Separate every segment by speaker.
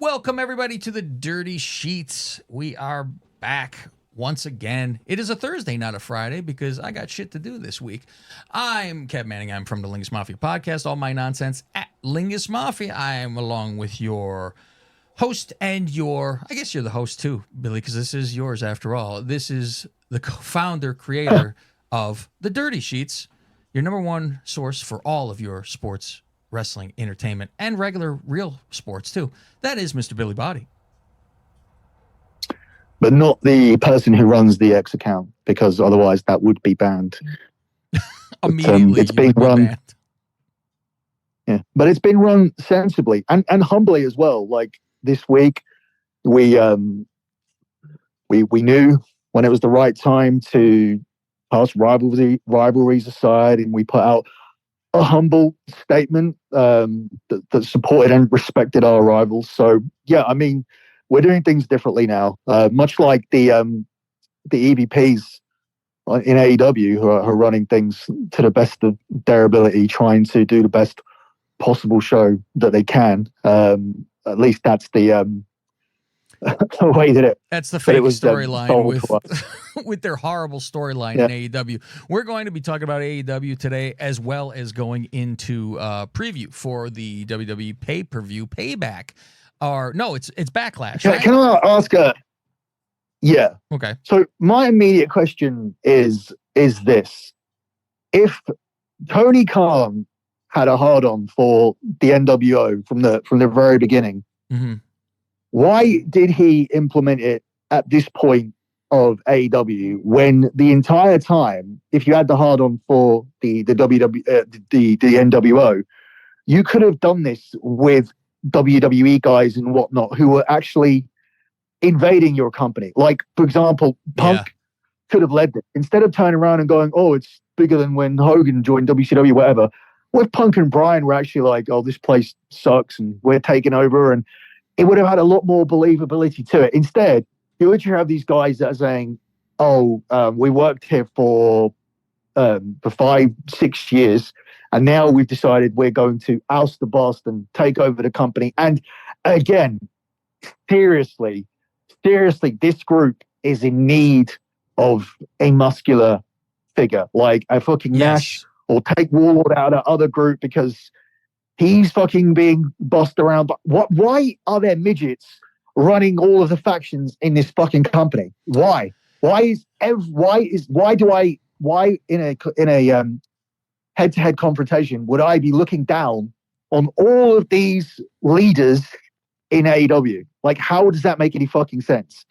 Speaker 1: Welcome, everybody, to the Dirty Sheets. We are back once again. It is a Thursday, not a Friday, because I got shit to do this week. I'm Kev Manning. I'm from the Lingus Mafia podcast, all my nonsense at Lingus Mafia. I am along with your host and I guess you're the host too, Billy, because this is yours after all. This is the founder, creator of the Dirty Sheets, your number one source for all of your sports, wrestling, entertainment, and regular real sports too. That is Mr. Billy Body.
Speaker 2: But not the person who runs the X account, because otherwise that would be banned.
Speaker 1: Immediately,
Speaker 2: it's being run.
Speaker 1: Banned.
Speaker 2: Yeah, but it's been run sensibly and humbly as well. Like this week, we knew when it was the right time to pass rivalries aside, and we put out a humble statement that supported and respected our rivals. So yeah, I mean, we're doing things differently now, much like the EVPs in AEW who are running things to the best of their ability, trying to do the best possible show that they can. At least that's the way that
Speaker 1: that's the fake storyline with their horrible storyline
Speaker 2: in
Speaker 1: AEW. We're going to be talking about AEW today, as well as going into preview for the WWE pay-per-view Payback. Or no, it's Backlash. Right?
Speaker 2: Can I ask yeah.
Speaker 1: Okay.
Speaker 2: So my immediate question is this: if Tony Khan had a hard-on for the NWO from the very beginning,
Speaker 1: mm-hmm.
Speaker 2: why did he implement it at this point of AEW when the entire time, if you had the hard-on for the NWO, you could have done this with WWE guys and whatnot who were actually invading your company? Like, for example, Punk could have led it. Instead of turning around and going, oh, it's bigger than when Hogan joined WCW, whatever. What if Punk and Bryan were actually like, oh, this place sucks and we're taking over, and it would have had a lot more believability to it. Instead, you literally have these guys that are saying, oh, we worked here for 5-6 years, and now we've decided we're going to oust the boss and take over the company. And again, seriously, this group is in need of a muscular figure, like a fucking Nash, or take Warlord out of the other group, because he's fucking being bossed around. But why are there midgets running all of the factions in this fucking company? Why in a head-to-head confrontation would I be looking down on all of these leaders in AEW? Like, how does that make any fucking sense?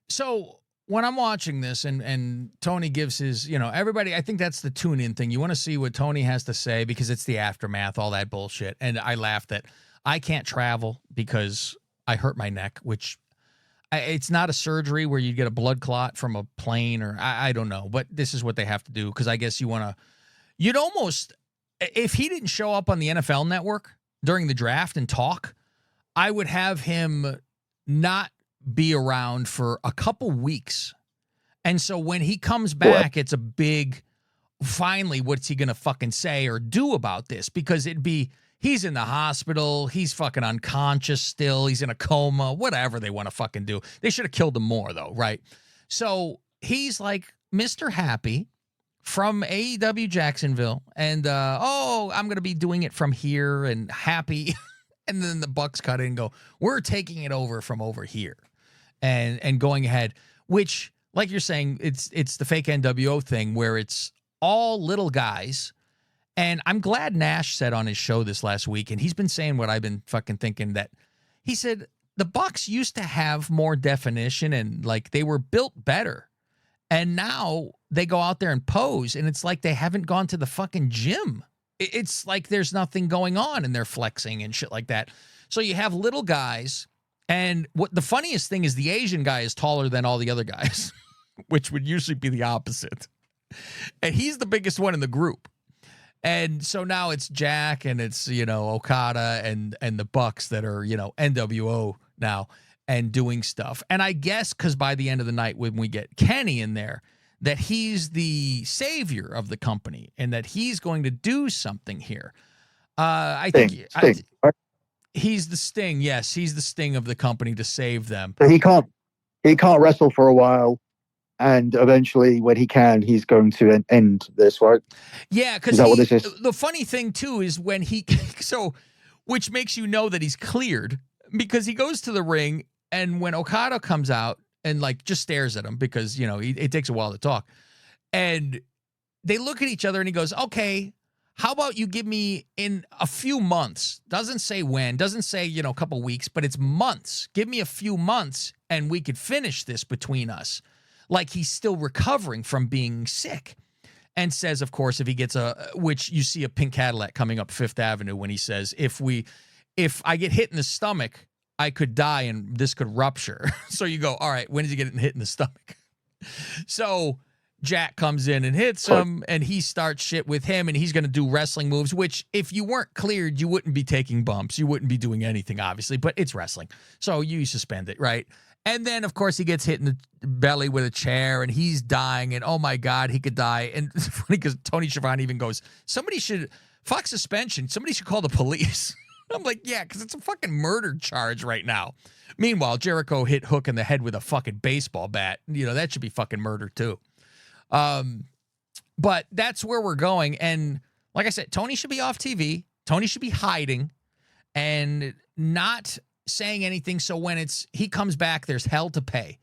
Speaker 1: So when I'm watching this and Tony gives his, everybody, I think that's the tune-in thing. You want to see what Tony has to say because it's the aftermath, all that bullshit. And I laughed that I can't travel because I hurt my neck, which it's not a surgery where you get a blood clot from a plane, or I don't know, but this is what they have to do, because I guess you'd almost, if he didn't show up on the NFL Network during the draft and talk, I would have him not be around for a couple weeks. And so when he comes back, it's a big, finally, what's he going to fucking say or do about this? Because he's in the hospital, he's fucking unconscious still, he's in a coma, whatever they want to fucking do. They should have killed him more though, right? So he's like Mr. Happy from AEW Jacksonville, and I'm going to be doing it from here and happy. And then the Bucks cut in and go, we're taking it over from over here and going ahead, which, like you're saying, it's the fake NWO thing where it's all little guys. And I'm glad Nash said on his show this last week, and he's been saying what I've been fucking thinking, that he said the Bucks used to have more definition and like they were built better. And now they go out there and pose, and it's like they haven't gone to the fucking gym. It's like there's nothing going on, and they're flexing and shit like that. So you have little guys, and what the funniest thing is, the Asian guy is taller than all the other guys, which would usually be the opposite. And he's the biggest one in the group. And so now it's Jack and it's, Okada and the Bucks that are, NWO now and doing stuff. And I guess because by the end of the night, when we get Kenny in there, that he's the savior of the company and that he's going to do something here. I think He's the Sting. Yes, he's the Sting of the company to save them.
Speaker 2: So he can't wrestle for a while, and eventually, when he can, he's going to end this, right?
Speaker 1: Yeah, because
Speaker 2: is that what this is?
Speaker 1: The funny thing too is when he which makes you know that he's cleared because he goes to the ring, and when Okada comes out and like just stares at him because it takes a while to talk, and they look at each other and he goes, "Okay, how about you give me in a few months?" Doesn't say when, doesn't say, a couple weeks, but it's months. Give me a few months and we could finish this between us. Like he's still recovering from being sick. And says, of course, if he gets which you see a pink Cadillac coming up Fifth Avenue when he says, if I get hit in the stomach, I could die and this could rupture. So you go, all right, when did you get hit in the stomach? So Jack comes in and hits him, and he starts shit with him, and he's going to do wrestling moves, which if you weren't cleared, you wouldn't be taking bumps. You wouldn't be doing anything, obviously, but it's wrestling. So you suspend it, right? And then, of course, he gets hit in the belly with a chair, and he's dying, and oh my God, he could die. And it's funny because Tony Schiavone even goes, fuck suspension, somebody should call the police. I'm like, yeah, because it's a fucking murder charge right now. Meanwhile, Jericho hit Hook in the head with a fucking baseball bat. That should be fucking murder too. But that's where we're going. And like I said, Tony should be off TV. Tony should be hiding and not saying anything. So when he comes back, there's hell to pay.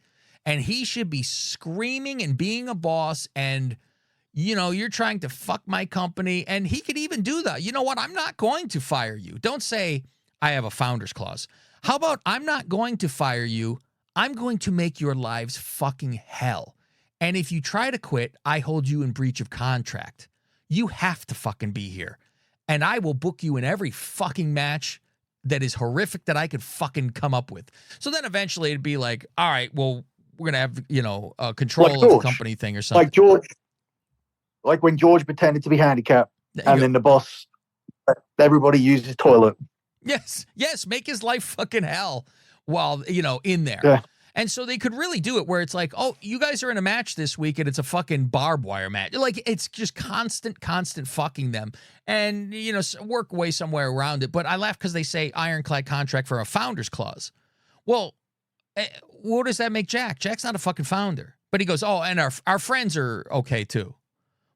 Speaker 1: And he should be screaming and being a boss and, you're trying to fuck my company. And he could even do that. You know what? I'm not going to fire you. Don't say I have a founder's clause. How about I'm not going to fire you. I'm going to make your lives fucking hell. And if you try to quit, I hold you in breach of contract. You have to fucking be here. And I will book you in every fucking match that is horrific that I could fucking come up with. So then eventually it'd be like, all right, well, we're going to have, control of the company thing or something.
Speaker 2: Like when George pretended to be handicapped and then the boss, everybody used his toilet.
Speaker 1: Yes. Make his life fucking hell while, in there.
Speaker 2: Yeah.
Speaker 1: And so they could really do it where it's like, oh, you guys are in a match this week and it's a fucking barbed wire match. Like it's just constant fucking them and, work way somewhere around it. But I laugh because they say ironclad contract for a founder's clause. Well, what does that make Jack? Jack's not a fucking founder. But he goes, oh, and our friends are okay too.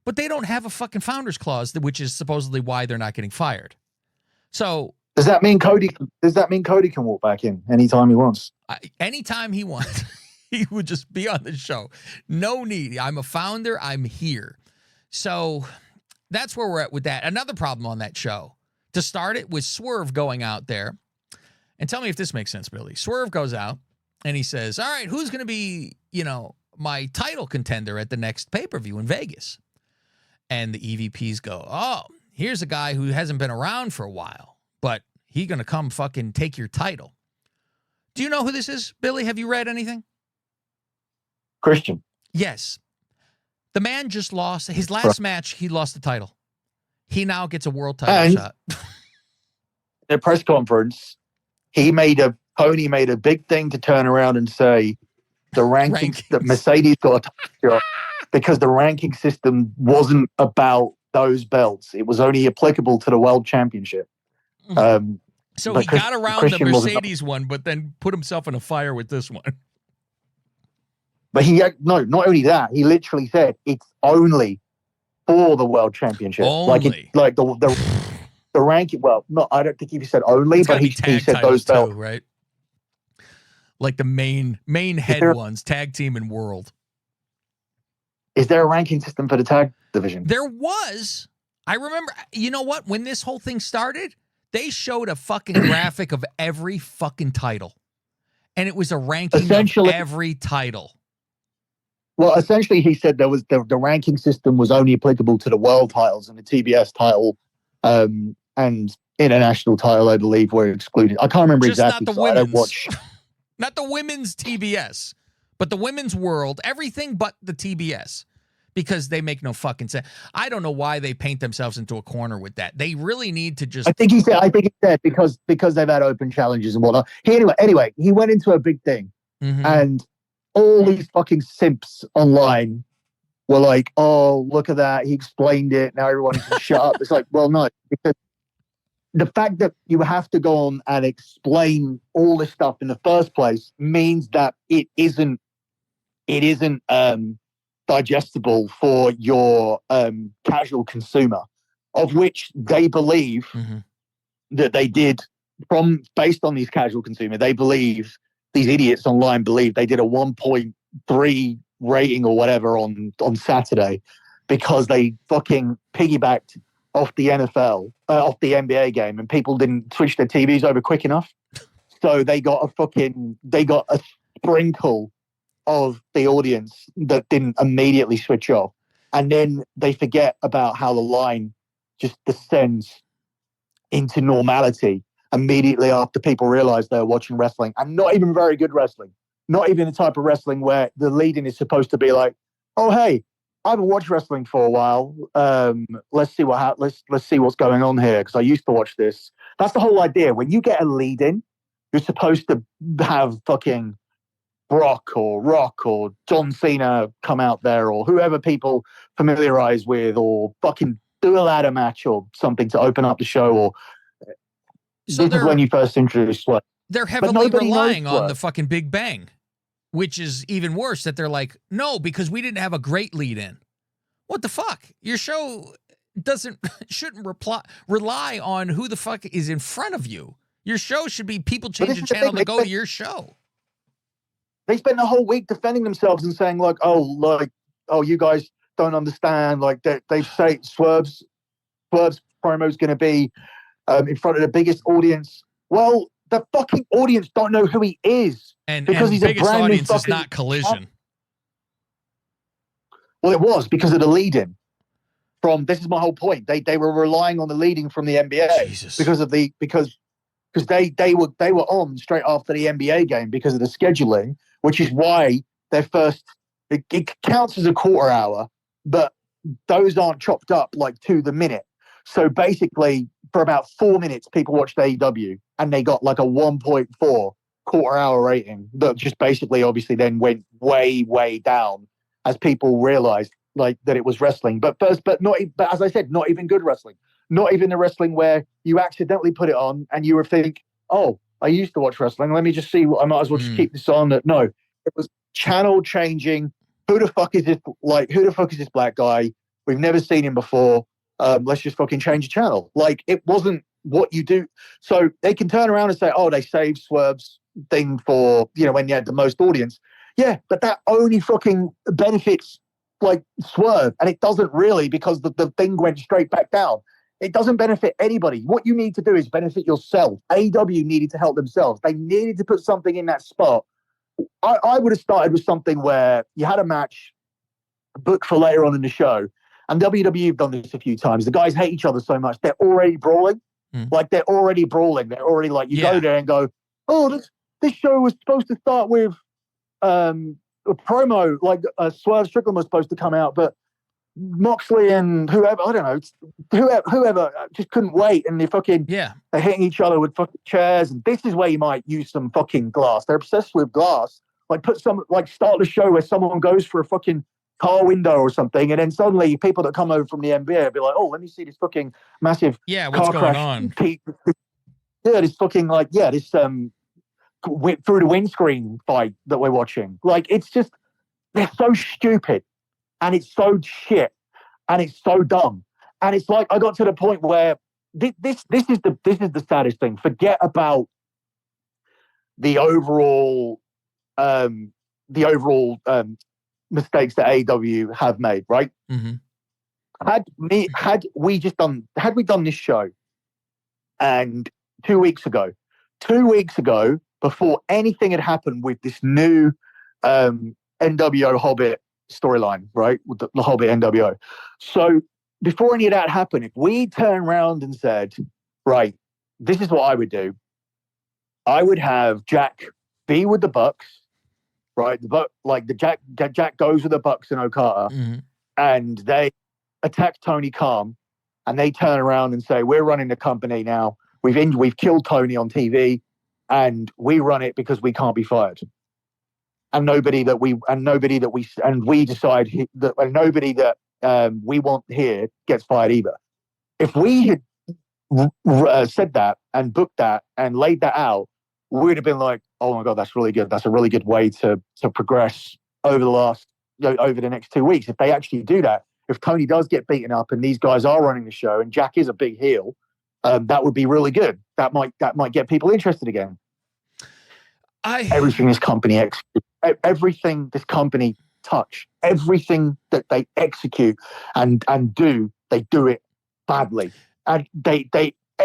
Speaker 1: But they don't have a fucking founder's clause, which is supposedly why they're not getting fired. So
Speaker 2: does that mean Cody can walk back in anytime he wants?
Speaker 1: Anytime he wants. He would just be on the show. No need. I'm a founder. I'm here. So that's where we're at with that. Another problem on that show, to start it, was Swerve going out there. And tell me if this makes sense, Billy. Swerve goes out and he says, all right, who's going to be, my title contender at the next pay-per-view in Vegas? And the EVPs go, oh, here's a guy who hasn't been around for a while, but he's going to come fucking take your title. Do you know who this is, Billy? Have you read anything?
Speaker 2: Christian.
Speaker 1: Yes. The man just lost. His last match, he lost the title. He now gets a world title shot.
Speaker 2: In a press conference, Tony made a big thing to turn around and say the rankings that Mercedes got a title shot because the ranking system wasn't about those belts. It was only applicable to the World Championship.
Speaker 1: So he got around the Mercedes one, but then put himself in a fire with this one.
Speaker 2: But not only that, he literally said it's only for the World Championship.
Speaker 1: Only.
Speaker 2: Like the ranking. Well, I don't think he said only, but he said those belts,
Speaker 1: right? Like the main head ones, tag team and world.
Speaker 2: Is there a ranking system for the tag division?
Speaker 1: There was. I remember. You know what? When this whole thing started, they showed a fucking graphic of every fucking title. And it was a ranking of every title.
Speaker 2: Well, essentially, he said there was the ranking system was only applicable to the world titles, and the TBS title and international title, I believe, were excluded. I can't remember
Speaker 1: just
Speaker 2: exactly.
Speaker 1: Not the women's. Not the women's TBS, but the women's world, everything but the TBS. Because they make no fucking sense. I don't know why they paint themselves into a corner with that. They really need to just.
Speaker 2: I think he said because they've had open challenges and whatnot. Anyway, he went into a big thing, and all these fucking simps online were like, "Oh, look at that! He explained it. Now everyone can shut up." It's like, well, no, the fact that you have to go on and explain all this stuff in the first place means that it isn't digestible for your casual consumer, of which they believe that they did based on these casual consumer. They believe, these idiots online believe they did a 1.3 rating or whatever on Saturday because they fucking piggybacked off the NFL, off the NBA game, and people didn't switch their TVs over quick enough. So they got a sprinkle of the audience that didn't immediately switch off. And then they forget about how the line just descends into normality immediately after people realize they're watching wrestling, and not even very good wrestling. Not even the type of wrestling where the lead-in is supposed to be like, oh, hey, I haven't watched wrestling for a while. Let's see what's going on here, because I used to watch this. That's the whole idea. When you get a lead-in, you're supposed to have fucking Brock or Rock or John Cena come out there, or whoever people familiarize with, or fucking do a ladder match or something to open up the show. Or
Speaker 1: so
Speaker 2: this is when you first introduced Swerve.
Speaker 1: They're heavily relying on the fucking Big Bang, which is even worse, that they're like, no, because we didn't have a great lead in. What the fuck? Your show shouldn't rely on who the fuck is in front of you. Your show should be people change the channel to go to your show.
Speaker 2: They spent the whole week defending themselves and saying, like, oh, you guys don't understand. Like, they say Swerve's promo is going to be in front of the biggest audience. Well, the fucking audience don't know who he is.
Speaker 1: Because he's the biggest audience is not Collision.
Speaker 2: Well, it was because of the lead-in. This is my whole point. They were relying on the leading from the NBA.
Speaker 1: Jesus.
Speaker 2: because they were on straight after the NBA game because of the scheduling, which is why their first it counts as a quarter hour, but those aren't chopped up like to the minute. So basically, for about 4 minutes, people watched AEW and they got like a 1.4 quarter hour rating that just basically obviously then went way, way down as people realized like that it was wrestling. But as I said, not even good wrestling. Not even the wrestling where you accidentally put it on and you would think, oh, I used to watch wrestling. Let me just see. I might as well just keep this on. No, it was channel changing. Who the fuck is this? Like, who the fuck is this black guy? We've never seen him before. Let's just fucking change the channel. Like, it wasn't what you do. So they can turn around and say, oh, they saved Swerve's thing for, when you had the most audience. Yeah, but that only fucking benefits like Swerve. And it doesn't really, because the thing went straight back down. It doesn't benefit anybody. What you need to do is benefit yourself. AEW needed to help themselves. They needed to put something in that spot. I would have started with something where you had a match booked for later on in the show. And WWE have done this a few times. The guys hate each other so much, they're already brawling. Like, they're already brawling. They're already like, you go there and go, oh, this show was supposed to start with a promo, like Swerve Strickland was supposed to come out, but Moxley and whoever, I don't know, whoever just couldn't wait, and they're hitting each other with fucking chairs. And this is where you might use some fucking glass. They're obsessed with glass. Like, start the show where someone goes for a fucking car window or something, and then suddenly people that come over from the NBA will be like, oh, let me see this fucking massive
Speaker 1: what's
Speaker 2: car
Speaker 1: going
Speaker 2: crash.
Speaker 1: on?
Speaker 2: This fucking this through the windscreen fight that we're watching. Like, it's just, they're so stupid. And it's so shit, and it's so dumb, and it's like I got to the point where this is the saddest thing. Forget about the overall mistakes that AEW have made. Right?
Speaker 1: Mm-hmm.
Speaker 2: Had we done this show, and 2 weeks ago, before anything had happened with this new NWO Hobbit storyline, right, with the Hobbit NWO. So before any of that happened, if we turn around and said, right, this is what I would do, I would have Jack be with the Bucks, right? Jack goes with the Bucks and Okada, and they attack Tony Khan, and they turn around and say, we're running the company now. We've killed Tony on TV, and we run it because we can't be fired. And nobody that we want here gets fired either. If we had said that and booked that and laid that out, we'd have been like, oh my God, that's really good. That's a really good way to progress over over the next 2 weeks. If they actually do that, if Tony does get beaten up and these guys are running the show and Jack is a big heel, that would be really good. That might get people interested again. Everything this company executes, everything this company touch, everything that they execute and do, they do it badly. And they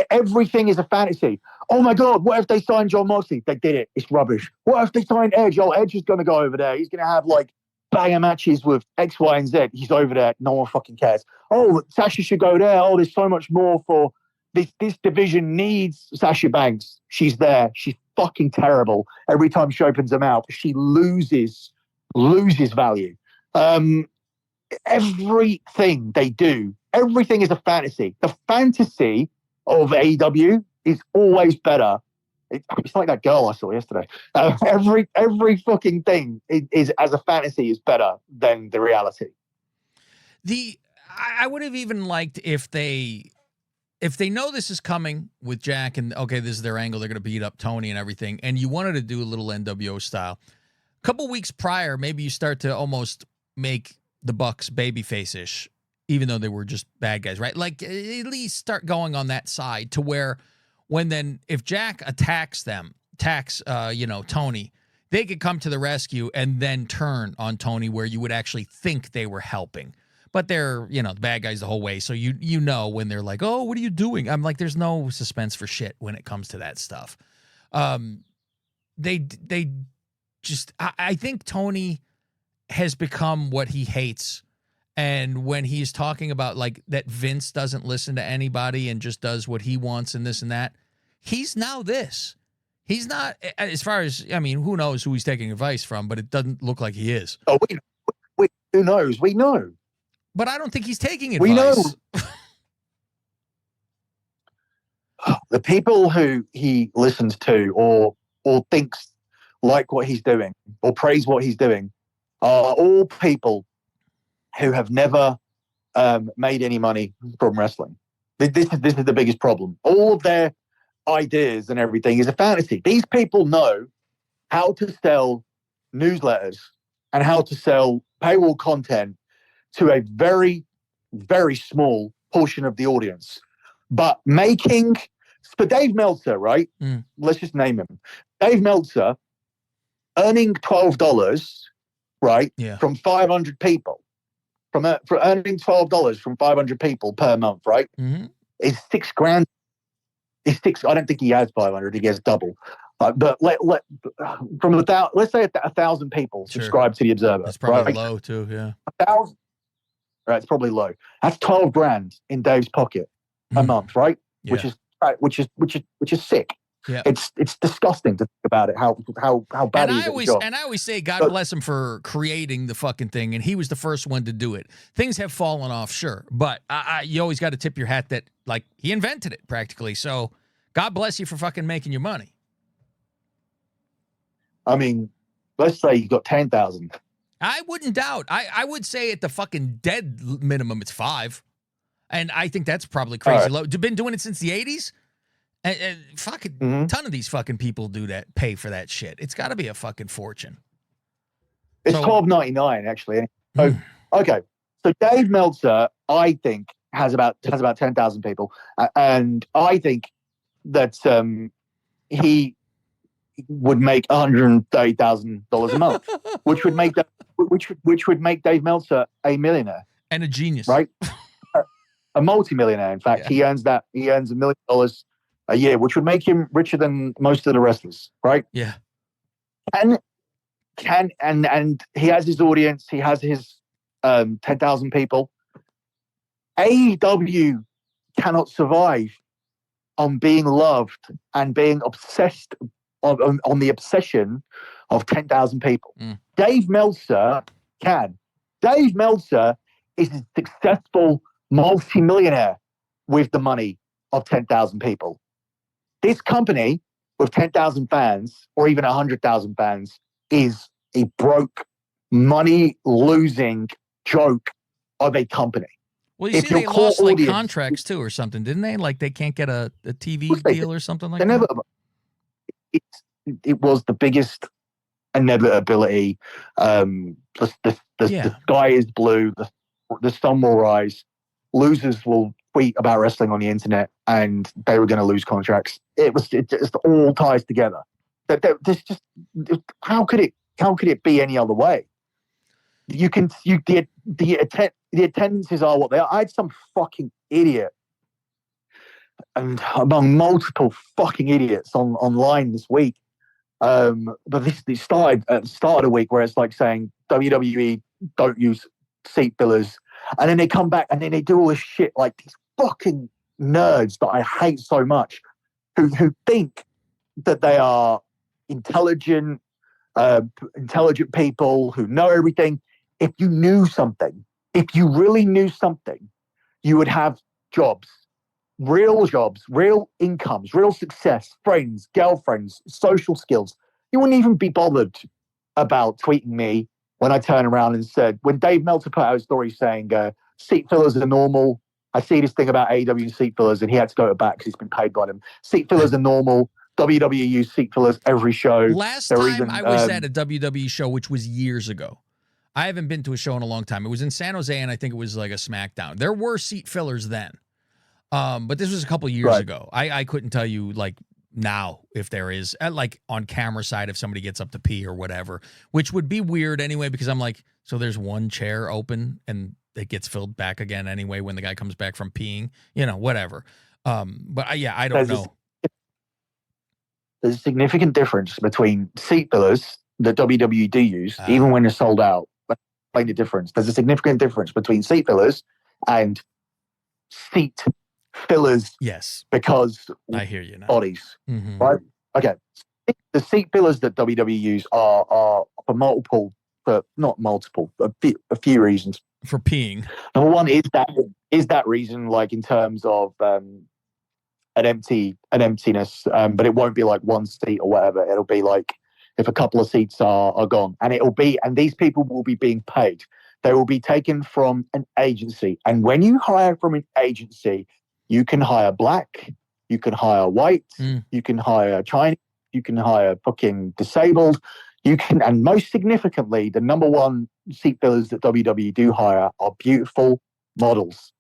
Speaker 2: everything is a fantasy. Oh my God, what if they signed John Moxley? They did it. It's rubbish. What if they signed Edge? Oh, Edge is going to go over there. He's going to have like banger matches with X, Y, and Z. He's over there. No one fucking cares. Oh, Sasha should go there. Oh, there's so much more for this division needs Sasha Banks. She's there. She's fucking terrible. Every time she opens her mouth, she loses value. Everything they do, everything is a fantasy. The fantasy of AEW is always better. It's like that girl I saw yesterday. Every fucking thing is as a fantasy is better than the reality.
Speaker 1: I would have even liked if they know this is coming with Jack and okay, this is their angle, they're going to beat up Tony and everything, and you wanted to do a little NWO style. A couple weeks prior, maybe you start to almost make the Bucks babyface-ish, even though they were just bad guys, right? Like at least start going on that side to where if Jack attacks Tony, they could come to the rescue and then turn on Tony where you would actually think they were helping. But they're, the bad guys the whole way. So you know when they're like, oh, what are you doing? I'm like, there's no suspense for shit when it comes to that stuff. They just, I think Tony has become what he hates. And when he's talking about like that Vince doesn't listen to anybody and just does what he wants and this and that, he's now this. He's not, as far as, I mean, who knows who he's taking advice from, but it doesn't look like he is.
Speaker 2: Oh, who knows? We know.
Speaker 1: But I don't think he's taking advice.
Speaker 2: We know. The people who he listens to or thinks like what he's doing or praise what he's doing are all people who have never made any money from wrestling. This is the biggest problem. All of their ideas and everything is a fantasy. These people know how to sell newsletters and how to sell paywall content to a very, very small portion of the audience. But for Dave Meltzer, right? Let's just name him. Dave Meltzer earning $12, right? Yeah. From 500 people. For earning $12 from 500 people per month, right? Mm-hmm. Is $6,000. I don't think he has 500. He gets double. But let's say 1,000 people subscribe to the Observer.
Speaker 1: That's probably low too. Yeah.
Speaker 2: 1,000. Right, it's probably low. That's $12,000 in Dave's pocket a month, right? Yeah. Which is sick. Yeah. It's disgusting to think about it. How bad he is.
Speaker 1: And I always say God bless him for creating the fucking thing, and he was the first one to do it. Things have fallen off, sure, but you always got to tip your hat that like he invented it practically. So God bless you for fucking making your money.
Speaker 2: I mean, let's say you got 10,000.
Speaker 1: I wouldn't doubt. I would say at the fucking dead minimum, it's 5. And I think that's probably crazy low. You've been doing it since the 80s? And fucking ton of these fucking people do that, pay for that shit. It's got to be a fucking fortune.
Speaker 2: It's $12.99 actually. Okay. So Dave Meltzer, I think, has about 10,000 people. And I think that he would make $130,000 a month, which would make Dave Meltzer a millionaire
Speaker 1: and a genius,
Speaker 2: right? A multimillionaire. In fact, he earns $1 million a year, which would make him richer than most of the wrestlers, right?
Speaker 1: Yeah.
Speaker 2: And he has his audience. He has his 10,000 people. AEW cannot survive on being loved and being obsessed on the obsession of 10,000 people. Dave Meltzer can. Dave Meltzer is a successful multi-millionaire with the money of 10,000 people. This company with 10,000 fans or even 100,000 fans is a broke, money-losing joke of a company.
Speaker 1: Well, you
Speaker 2: if
Speaker 1: see,
Speaker 2: your
Speaker 1: they
Speaker 2: core
Speaker 1: lost like
Speaker 2: audience,
Speaker 1: contracts too, or something, didn't they? Like they can't get a TV deal or something like
Speaker 2: they
Speaker 1: that.
Speaker 2: never. It was the biggest inevitability. The sky is blue. The sun will rise. Losers will tweet about wrestling on the internet, and they were going to lose contracts. It just all ties together. There's just how could it be any other way? The attendances are what they are. I had some fucking idiot, and among multiple fucking idiots online this week. But this started at the start of the week where it's like saying WWE don't use seat fillers, and then they come back and then they do all this shit like these fucking nerds that I hate so much, who think that they are intelligent people who know everything. If you knew something, if you really knew something, you would have jobs, real incomes, real success, friends, girlfriends, social skills. You wouldn't even be bothered about tweeting me when I turn around and said, when Dave Meltzer put out a story saying seat fillers are normal. I see this thing about AEW seat fillers, and he had to go back because he's been paid by them. Seat fillers are normal. WWE use seat fillers every show.
Speaker 1: Last time I was at a WWE show, which was years ago. I haven't been to a show in a long time. It was in San Jose, and I think it was like a SmackDown. There were seat fillers then. But this was a couple years ago. I couldn't tell you like now if there is like on camera side if somebody gets up to pee or whatever, which would be weird anyway because I'm like, so there's one chair open and it gets filled back again anyway when the guy comes back from peeing, whatever. But I don't know.
Speaker 2: There's a significant difference between seat fillers that WWE do use, even when they're sold out. Explain the difference. There's a significant difference between seat fillers and seat fillers.
Speaker 1: Yes,
Speaker 2: because
Speaker 1: I hear you now.
Speaker 2: Bodies, right? Okay. The seat fillers that WWE use are for a few reasons.
Speaker 1: For peeing.
Speaker 2: Number one is that reason, like in terms of an emptiness, but it won't be like one seat or whatever. It'll be like if a couple of seats are gone, and these people will be being paid. They will be taken from an agency, and when you hire from an agency, you can hire black, you can hire white, you can hire Chinese, you can hire fucking disabled, and most significantly, the number one seat fillers that WWE do hire are beautiful models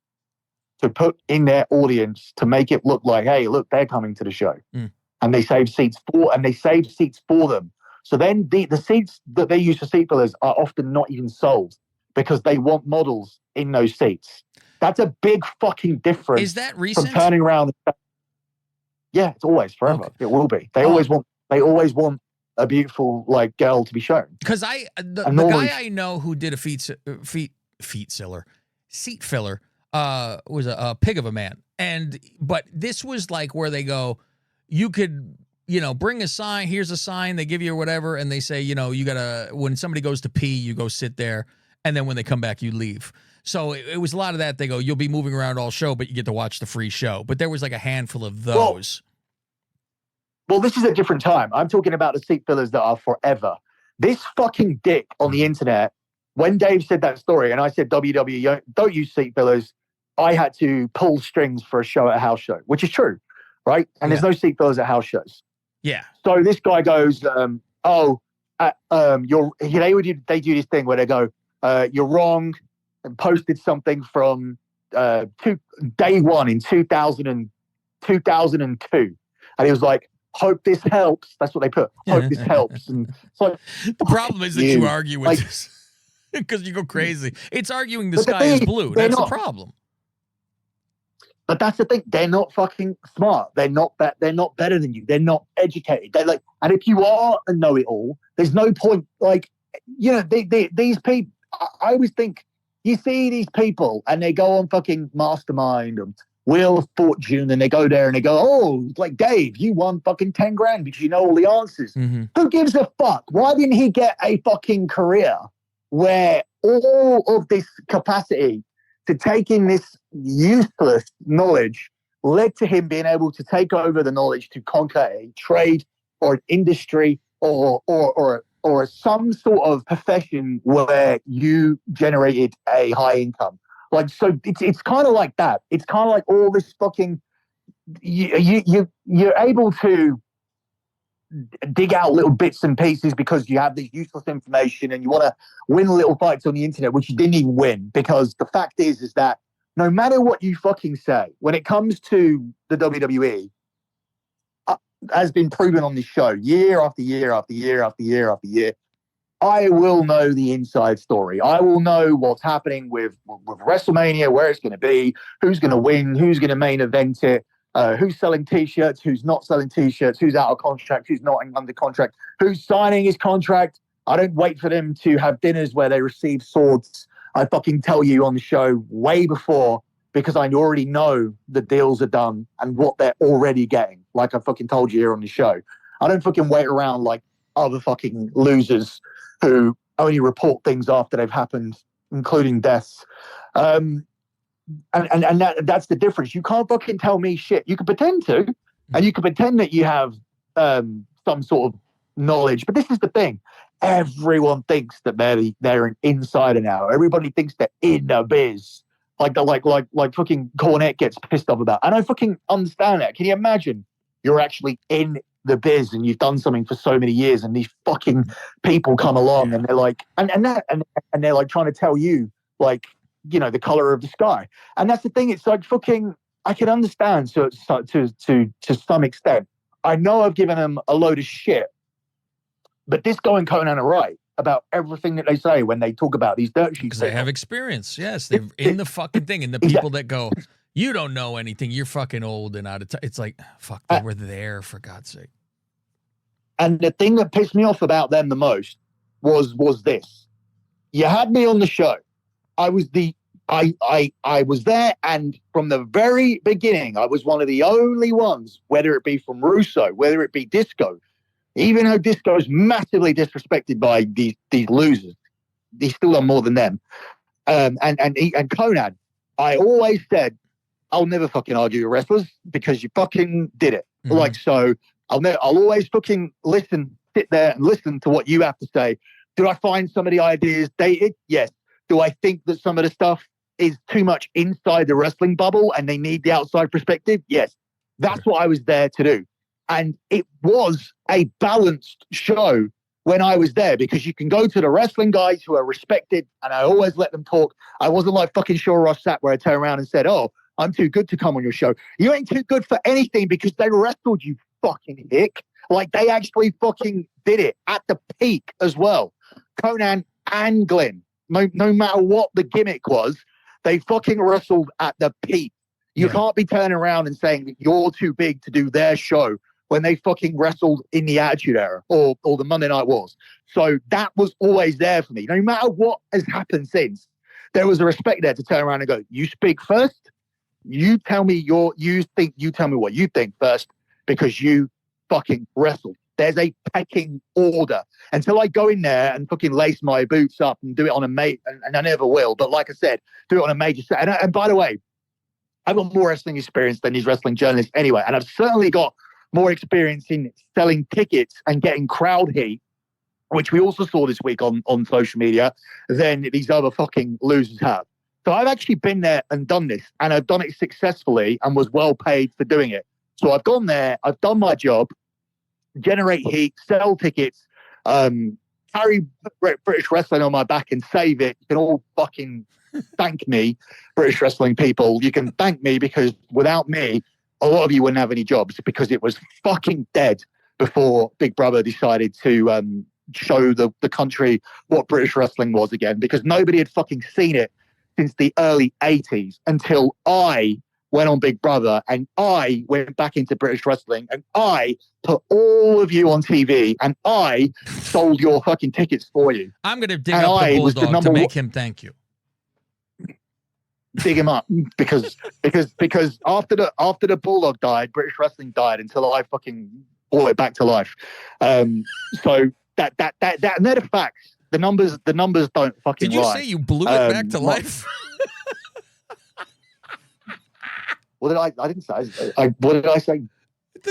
Speaker 2: to put in their audience to make it look like, hey, look, they're coming to the show, and they save seats for them. So then the seats that they use for seat fillers are often not even sold because they want models in those seats. That's a big fucking difference.
Speaker 1: Is that recent?
Speaker 2: From turning around. Yeah, it's always forever. Okay. It will be. They always want a beautiful like girl to be shown.
Speaker 1: Because the guy I know who did a seat filler was a pig of a man. But this was like where they go, you could, bring a sign, here's a sign, they give you or whatever, and they say, you gotta, when somebody goes to pee, you go sit there, and then when they come back, you leave. So it was a lot of that. They go, you'll be moving around all show, but you get to watch the free show. But there was like a handful of those.
Speaker 2: Well, this is a different time. I'm talking about the seat fillers that are forever. This fucking dick on the internet, when Dave said that story, and I said, WWE, don't use seat fillers, I had to pull strings for a show at a house show, which is true, right? And there's no seat fillers at house shows.
Speaker 1: Yeah.
Speaker 2: So this guy goes, they do this thing where they go, you're wrong, and posted something from day one in 2002. And he was like, hope this helps. That's what they put. Hope this helps. And so
Speaker 1: the problem is that you argue with this because you go crazy. It's arguing the sky is blue. That's the problem.
Speaker 2: But that's the thing. They're not fucking smart. They're not better than you. They're not educated. And if you are a know-it-all, there's no point. Like, these people. I always think you see these people and they go on fucking Mastermind and Wheel of Fortune, and they go there and they go, oh, like Dave, you won fucking 10 grand because you know all the answers. Who gives a fuck? Why didn't he get a fucking career where all of this capacity to take in this useless knowledge led to him being able to take over the knowledge to conquer a trade or an industry or some sort of profession where you generated a high income? Like, so it's kind of like that. It's kind of like all this fucking, you're able to dig out little bits and pieces because you have this useless information and you want to win little fights on the internet, which you didn't even win. Because the fact is that no matter what you fucking say, when it comes to the WWE, has been proven on this show year after year after year after year after year, I will know the inside story. I will know what's happening with WrestleMania, where it's going to be, who's going to win, who's going to main event it, who's selling T-shirts, who's not selling T-shirts, who's out of contract, who's not under contract, who's signing his contract. I don't wait for them to have dinners where they receive swords. I fucking tell you on the show way before, because I already know the deals are done and what they're already getting, like I fucking told you here on the show. I don't fucking wait around like other fucking losers who only report things after they've happened, including deaths. And that's the difference. You can't fucking tell me shit. You can pretend to, and you can pretend that you have some sort of knowledge. But this is the thing. Everyone thinks that they're an insider now. Everybody thinks they're in the biz. Like fucking Cornette gets pissed off about. And I fucking understand that. Can you imagine you're actually in the biz and you've done something for so many years and these fucking people come along and they're like, and they're like trying to tell you like, you know, the color of the sky. And that's the thing. It's like fucking, I can understand to some extent. I know I've given them a load of shit, but Disco and Conan are right about everything that they say when they talk about these dirt sheets.
Speaker 1: Because they have experience. Yes, they're in the fucking thing. And the people that go, you don't know anything. You're fucking old and out of time. It's like, fuck, they were there, for God's sake.
Speaker 2: And the thing that pissed me off about them the most was this. You had me on the show. I was there, and from the very beginning, I was one of the only ones, whether it be from Russo, whether it be Disco, even though Disco is massively disrespected by these losers, he's still done more than them. And Conan, I always said, I'll never fucking argue with wrestlers because you fucking did it. Mm-hmm. Like, so I'll always fucking sit there and listen to what you have to say. Do I find some of the ideas dated? Yes. Do I think that some of the stuff is too much inside the wrestling bubble and they need the outside perspective? Yes. That's what I was there to do. And it was a balanced show when I was there, because you can go to the wrestling guys who are respected and I always let them talk. I wasn't like fucking Shaw Ross Sapp where I turned around and said, oh, I'm too good to come on your show. You ain't too good for anything because they wrestled, you fucking hick. Like, they actually fucking did it at the peak as well. Conan and Glenn, no matter what the gimmick was, they fucking wrestled at the peak. You can't be turning around and saying that you're too big to do their show when they fucking wrestled in the Attitude Era or the Monday Night Wars. So that was always there for me. No matter what has happened since, there was a respect there to turn around and go, you speak first. You tell me you tell me what you think first, because you fucking wrestled. There's a pecking order. Until I go in there and fucking lace my boots up and do it on and I never will, but like I said, do it on a major set. And by the way, I've got more wrestling experience than these wrestling journalists anyway, and I've certainly got more experience in selling tickets and getting crowd heat, which we also saw this week on social media, than these other fucking losers have. So I've actually been there and done this, and I've done it successfully and was well paid for doing it. So I've gone there, I've done my job, generate heat, sell tickets, carry British wrestling on my back and save it. You can all fucking thank me, British wrestling people. You can thank me, because without me, a lot of you wouldn't have any jobs, because it was fucking dead before Big Brother decided to show the country what British wrestling was again, because nobody had fucking seen it since the early 80s until I went on Big Brother and I went back into British wrestling and I put all of you on TV and I sold your fucking tickets for you.
Speaker 1: I'm going to dig up the Bulldog to make him thank you.
Speaker 2: Dig him up, because after the Bulldog died, British wrestling died until I fucking brought it back to life. So that and they're the facts. The numbers don't fucking lie.
Speaker 1: Did you say you blew it back to life?
Speaker 2: What did I didn't say. What did I say?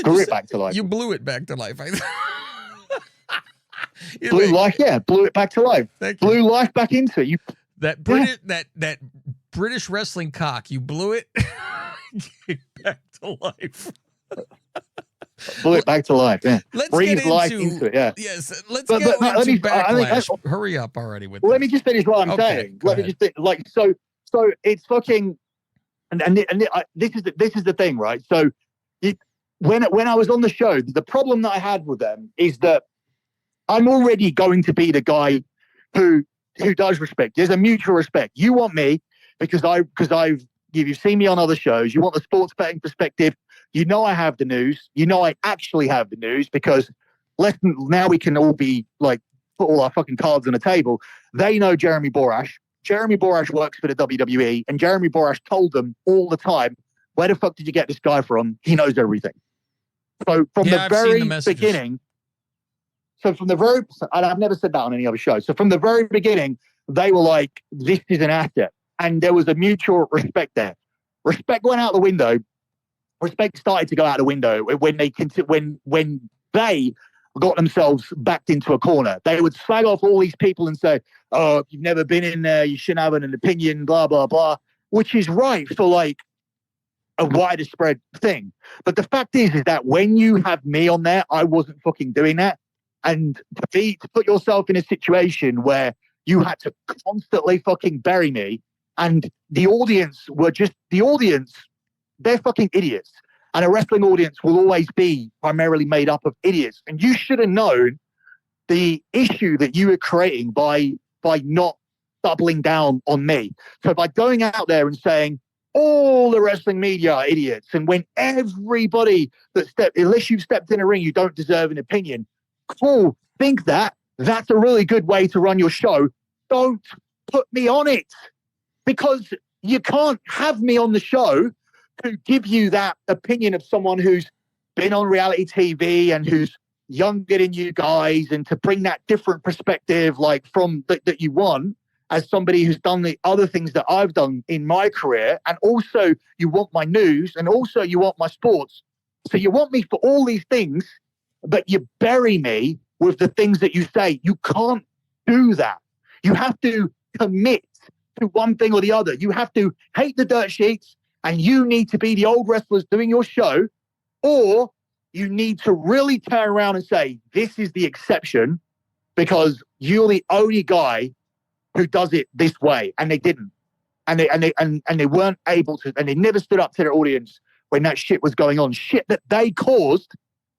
Speaker 2: Grew it back to life.
Speaker 1: You blew it back to life.
Speaker 2: Blew life, yeah. Blew it back to life.
Speaker 1: Thank you.
Speaker 2: Blew life back into it.
Speaker 1: That British wrestling cock. You blew it. Get back to life.
Speaker 2: Blew it back to life. Yeah.
Speaker 1: Let's
Speaker 2: Breathe
Speaker 1: get
Speaker 2: life into it. Yeah.
Speaker 1: Yes. Let's
Speaker 2: But
Speaker 1: get
Speaker 2: let
Speaker 1: into
Speaker 2: me-
Speaker 1: Backlash. Hurry up already with
Speaker 2: Let
Speaker 1: this.
Speaker 2: me just finish what I'm
Speaker 1: Okay,
Speaker 2: saying.
Speaker 1: go
Speaker 2: Let
Speaker 1: ahead.
Speaker 2: me just like so it's fucking this is the thing, right? So when I was on the show, the problem that I had with them is that I'm already going to be the guy who does respect. There's a mutual respect. You want me because you've seen me on other shows. You want the sports betting perspective. You know I have the news. You know I actually have the news because now we can all be like put all our fucking cards on the table. They know Jeremy Borash. Jeremy Borash works for the WWE, and Jeremy Borash told them all the time, "Where the fuck did you get this guy from? He knows everything." So from the very beginning. So from the very, and I've never said that on any other show. So from the very beginning, they were like, "This is an asset," and there was a mutual respect there. Respect went out the window. Respect started to go out the window when they got themselves backed into a corner. They would slag off all these people and say, "Oh, if you've never been in there, you shouldn't have an opinion." Blah blah blah, which is right for like a wider spread thing. But the fact is that when you have me on there, I wasn't fucking doing that. And to put yourself in a situation where you had to constantly fucking bury me, and the audience, they're fucking idiots. And a wrestling audience will always be primarily made up of idiots. And you should have known the issue that you were creating by not doubling down on me. So by going out there and saying, all the wrestling media are idiots, and when everybody unless you've stepped in a ring, you don't deserve an opinion. Cool. Think that's a really good way to run your show. Don't put me on it, because you can't have me on the show to give you that opinion of someone who's been on reality TV and who's younger than you guys, and to bring that different perspective, like from that you want as somebody who's done the other things that I've done in my career. And also you want my news, and also you want my sports. So you want me for all these things, but you bury me with the things that you say. You can't do that. You have to commit to one thing or the other. You have to hate the dirt sheets, and you need to be the old wrestlers doing your show, or you need to really turn around and say, this is the exception because you're the only guy who does it this way. And they didn't. And they weren't able to, and they never stood up to their audience when that shit was going on. Shit that they caused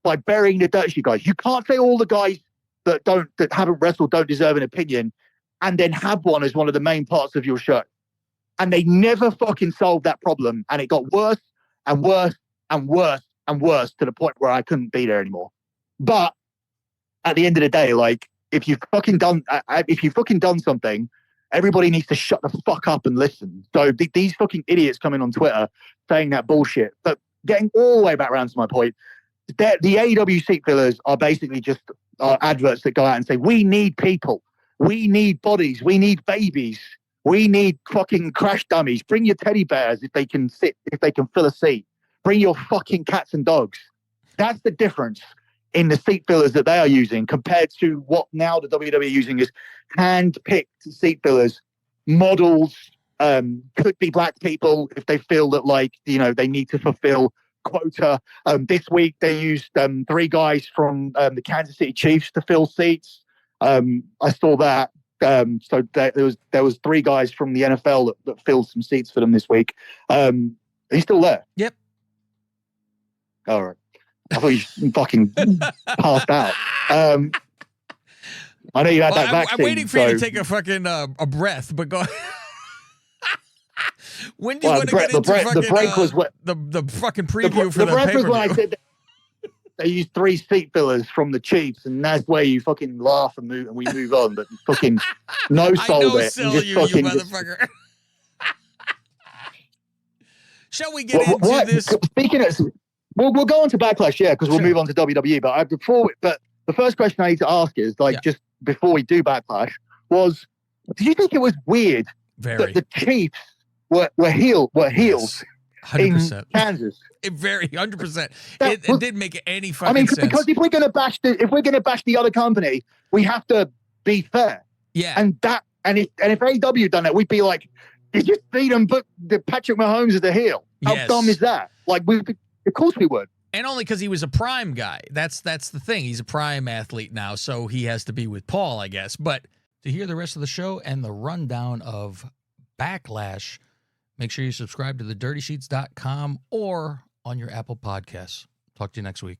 Speaker 2: by burying the dirt sheet guys. You can't say all the guys that haven't wrestled don't deserve an opinion, and then have one as one of the main parts of your show. And they never fucking solved that problem. And it got worse and worse and worse and worse to the point where I couldn't be there anymore. But at the end of the day, like, if you've fucking done something, everybody needs to shut the fuck up and listen. So these fucking idiots coming on Twitter saying that bullshit. But getting all the way back around to my point, the AEW seat fillers are basically just adverts that go out and say, we need people. We need bodies. We need babies. We need fucking crash dummies. Bring your teddy bears if they can fill a seat. Bring your fucking cats and dogs. That's the difference in the seat fillers that they are using compared to what now the WWE using is hand-picked seat fillers. Models, could be black people if they feel that, like, you know, they need to fulfill quota. This week they used 3 guys from the Kansas City Chiefs to fill seats. I saw that. So there was 3 guys from the NFL that filled some seats for them this week. Are you still there?
Speaker 1: Yep.
Speaker 2: All right. I thought you fucking passed out. I know you had that vaccine.
Speaker 1: I'm waiting for you to take a fucking a breath, but go. When do you want to get into fucking, the break was what, the fucking preview for the break was when I said
Speaker 2: they used 3 seat fillers from the Chiefs, and that's where you fucking laugh and we move on. But fucking no-sold it.
Speaker 1: I know you motherfucker. Shall we get into this?
Speaker 2: Speaking of, we'll go on to Backlash, yeah, because we'll move on to WWE. But the first question I need to ask is, like, just before we do Backlash, was, do you think it was weird that the Chiefs were heels?
Speaker 1: Yes. 100%.
Speaker 2: In Kansas?
Speaker 1: It 100%. It didn't make any fucking sense.
Speaker 2: Because if we're gonna bash the other company, we have to be fair.
Speaker 1: Yeah.
Speaker 2: And if AEW done it, we'd be like, Did you see them put the Patrick Mahomes as a heel? How
Speaker 1: Yes.
Speaker 2: dumb is that? Like, of course we would.
Speaker 1: And only because he was a Prime guy. That's the thing. He's a Prime athlete now, so he has to be with Paul, I guess. But to hear the rest of the show and the rundown of Backlash, make sure you subscribe to the DirtySheets.com or on your Apple Podcasts. Talk to you next week.